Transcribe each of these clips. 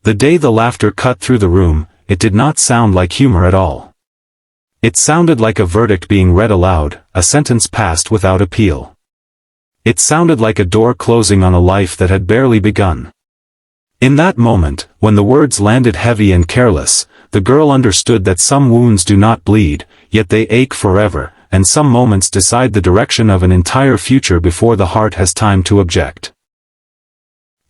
The day the laughter cut through the room, it did not sound like humor at all. It sounded like a verdict being read aloud, a sentence passed without appeal. It sounded like a door closing on a life that had barely begun. In that moment, when the words landed heavy and careless, the girl understood that some wounds do not bleed, yet they ache forever, and some moments decide the direction of an entire future before the heart has time to object.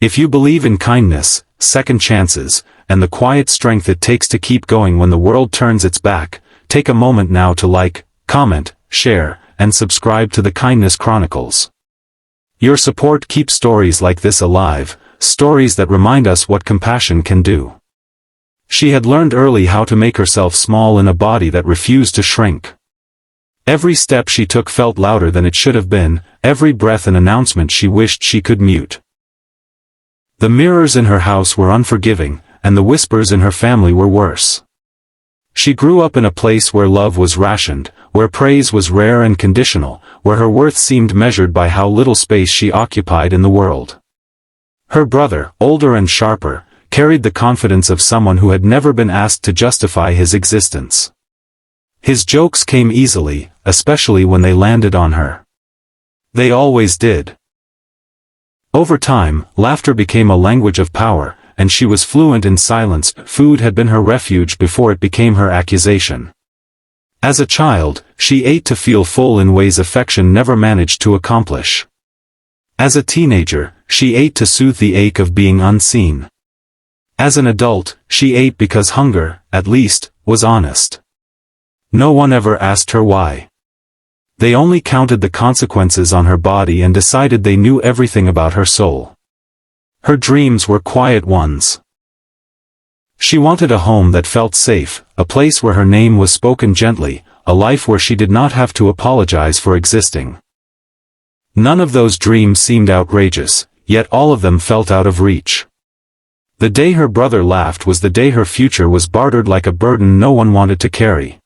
If you believe in kindness, second chances, and the quiet strength it takes to keep going when the world turns its back, take a moment now to like, comment, share, and subscribe to the Kindness Chronicles. Your support keeps stories like this alive, stories that remind us what compassion can do. She had learned early how to make herself small in a body that refused to shrink. Every step she took felt louder than it should have been, every breath an announcement she wished she could mute. The mirrors in her house were unforgiving, and the whispers in her family were worse. She grew up in a place where love was rationed, where praise was rare and conditional, where her worth seemed measured by how little space she occupied in the world. Her brother, older and sharper, carried the confidence of someone who had never been asked to justify his existence. His jokes came easily, especially when they landed on her. They always did. Over time, laughter became a language of power, and she was fluent in silence. Food had been her refuge before it became her accusation. As a child, she ate to feel full in ways affection never managed to accomplish. As a teenager, she ate to soothe the ache of being unseen. As an adult, she ate because hunger, at least, was honest. No one ever asked her why. They only counted the consequences on her body and decided they knew everything about her soul. Her dreams were quiet ones. She wanted a home that felt safe, a place where her name was spoken gently, a life where she did not have to apologize for existing. None of those dreams seemed outrageous, yet all of them felt out of reach. The day her brother laughed was the day her future was bartered like a burden no one wanted to carry.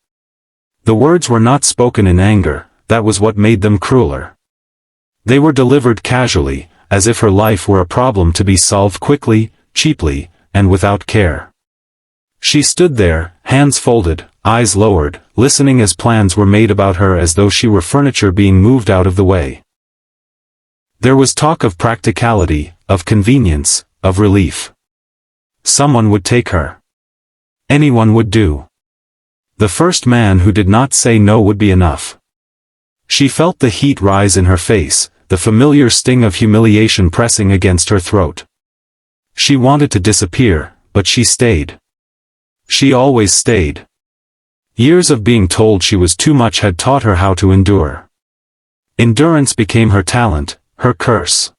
The words were not spoken in anger, that was what made them crueler. They were delivered casually, as if her life were a problem to be solved quickly, cheaply, and without care. She stood there, hands folded, eyes lowered, listening as plans were made about her as though she were furniture being moved out of the way. There was talk of practicality, of convenience, of relief. Someone would take her. Anyone would do. The first man who did not say no would be enough. She felt the heat rise in her face, the familiar sting of humiliation pressing against her throat. She wanted to disappear, but she stayed. She always stayed. Years of being told she was too much had taught her how to endure. Endurance became her talent, her curse.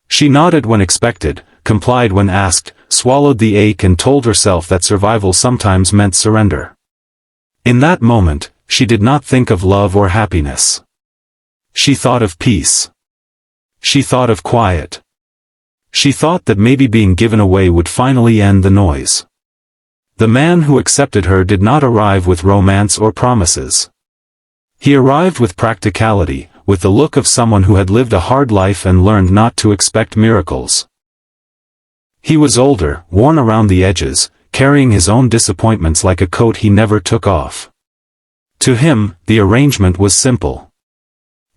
She nodded when expected, complied when asked, swallowed the ache and told herself that survival sometimes meant surrender. In that moment, she did not think of love or happiness. She thought of peace. She thought of quiet. She thought that maybe being given away would finally end the noise. The man who accepted her did not arrive with romance or promises. He arrived with practicality, with the look of someone who had lived a hard life and learned not to expect miracles. He was older, worn around the edges, carrying his own disappointments like a coat he never took off. To him, the arrangement was simple.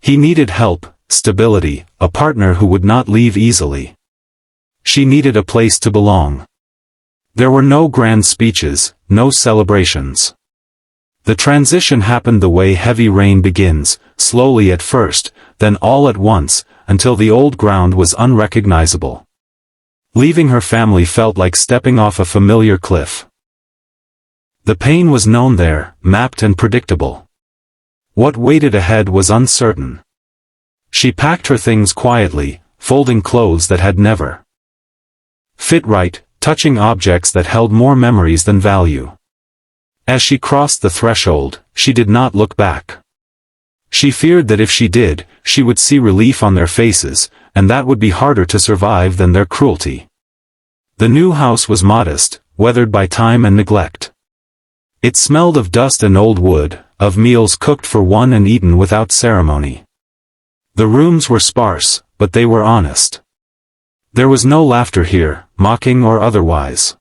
He needed help, stability, a partner who would not leave easily. She needed a place to belong. There were no grand speeches, no celebrations. The transition happened the way heavy rain begins, slowly at first, then all at once, until the old ground was unrecognizable. Leaving her family felt like stepping off a familiar cliff. The pain was known there, mapped and predictable. What waited ahead was uncertain. She packed her things quietly, folding clothes that had never fit right, touching objects that held more memories than value. As she crossed the threshold, she did not look back. She feared that if she did, she would see relief on their faces, and that would be harder to survive than their cruelty. The new house was modest, weathered by time and neglect. It smelled of dust and old wood, of meals cooked for one and eaten without ceremony. The rooms were sparse, but they were honest. There was no laughter here, mocking or otherwise.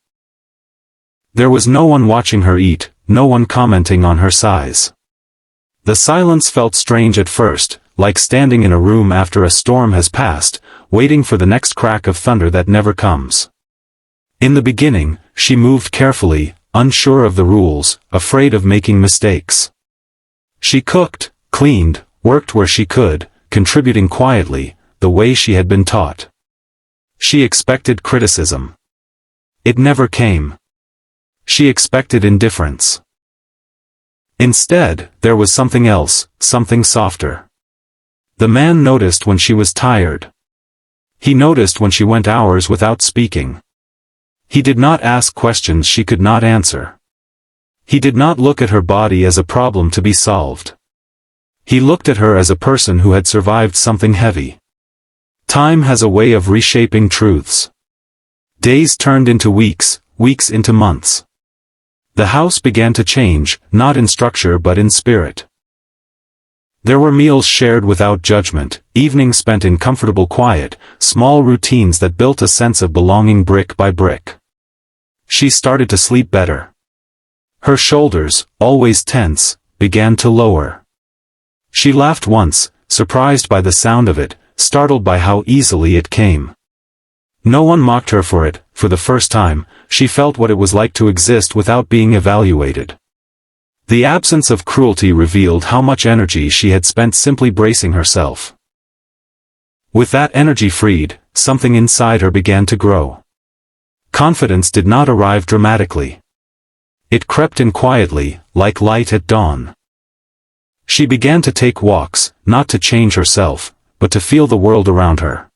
There was no one watching her eat, no one commenting on her size. The silence felt strange at first, like standing in a room after a storm has passed, waiting for the next crack of thunder that never comes. In the beginning, she moved carefully, unsure of the rules, afraid of making mistakes. She cooked, cleaned, worked where she could, contributing quietly, the way she had been taught. She expected criticism. It never came. She expected indifference. Instead, there was something else, something softer. The man noticed when she was tired. He noticed when she went hours without speaking. He did not ask questions she could not answer. He did not look at her body as a problem to be solved. He looked at her as a person who had survived something heavy. Time has a way of reshaping truths. Days turned into weeks, weeks into months. The house began to change, not in structure but in spirit. There were meals shared without judgment, evenings spent in comfortable quiet, small routines that built a sense of belonging brick by brick. She started to sleep better. Her shoulders, always tense, began to lower. She laughed once, surprised by the sound of it, startled by how easily it came. No one mocked her for it. For the first time, she felt what it was like to exist without being evaluated. The absence of cruelty revealed how much energy she had spent simply bracing herself. With that energy freed, something inside her began to grow. Confidence did not arrive dramatically. It crept in quietly, like light at dawn. She began to take walks, not to change herself, but to feel the world around her.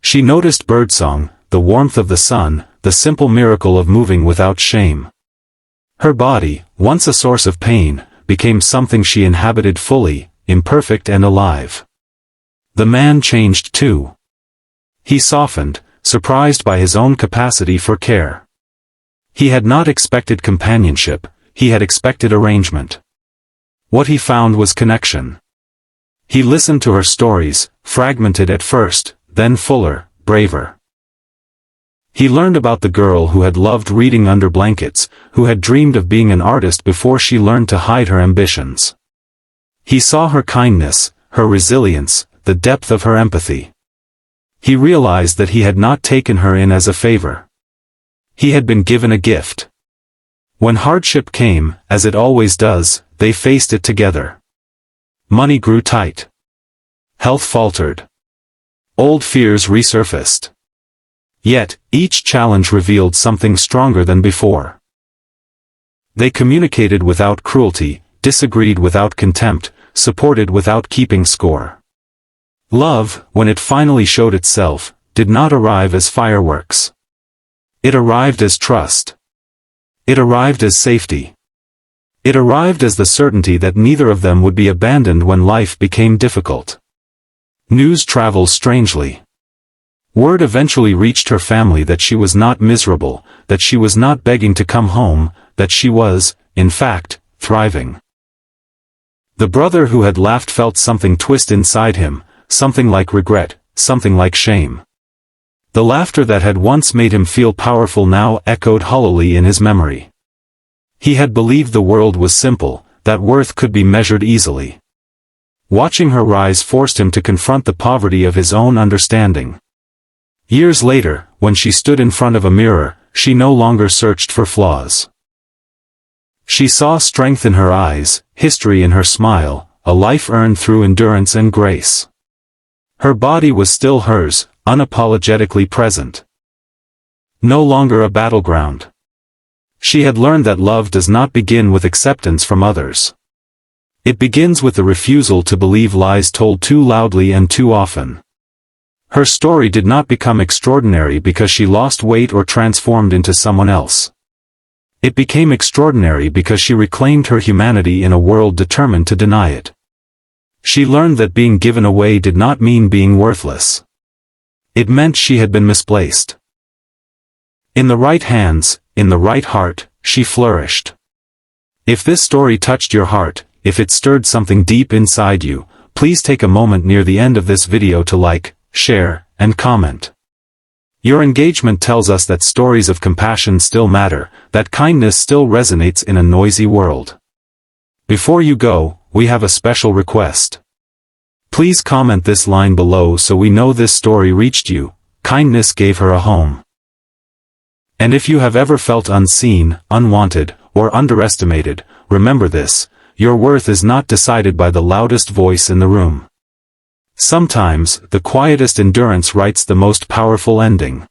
She noticed birdsong, the warmth of the sun, the simple miracle of moving without shame. Her body, once a source of pain, became something she inhabited fully, imperfect and alive. The man changed too. He softened, surprised by his own capacity for care. He had not expected companionship, he had expected arrangement. What he found was connection. He listened to her stories, fragmented at first, then fuller, braver. He learned about the girl who had loved reading under blankets, who had dreamed of being an artist before she learned to hide her ambitions. He saw her kindness, her resilience, the depth of her empathy. He realized that he had not taken her in as a favor. He had been given a gift. When hardship came, as it always does, they faced it together. Money grew tight. Health faltered. Old fears resurfaced. Yet, each challenge revealed something stronger than before. They communicated without cruelty, disagreed without contempt, supported without keeping score. Love, when it finally showed itself, did not arrive as fireworks. It arrived as trust. It arrived as safety. It arrived as the certainty that neither of them would be abandoned when life became difficult. News travels strangely. Word eventually reached her family that she was not miserable, that she was not begging to come home, that she was, in fact, thriving. The brother who had laughed felt something twist inside him, something like regret, something like shame. The laughter that had once made him feel powerful now echoed hollowly in his memory. He had believed the world was simple, that worth could be measured easily. Watching her rise forced him to confront the poverty of his own understanding. Years later, when she stood in front of a mirror, she no longer searched for flaws. She saw strength in her eyes, history in her smile, a life earned through endurance and grace. Her body was still hers, unapologetically present. No longer a battleground. She had learned that love does not begin with acceptance from others. It begins with the refusal to believe lies told too loudly and too often. Her story did not become extraordinary because she lost weight or transformed into someone else. It became extraordinary because she reclaimed her humanity in a world determined to deny it. She learned that being given away did not mean being worthless. It meant she had been misplaced. In the right hands, in the right heart, she flourished. If this story touched your heart, if it stirred something deep inside you, please take a moment near the end of this video to like, share, and comment. Your engagement tells us that stories of compassion still matter, that kindness still resonates in a noisy world. Before you go, we have a special request. Please comment this line below so we know this story reached you. Kindness gave her a home. And if you have ever felt unseen, unwanted, or underestimated, remember this: your worth is not decided by the loudest voice in the room. Sometimes, the quietest endurance writes the most powerful ending.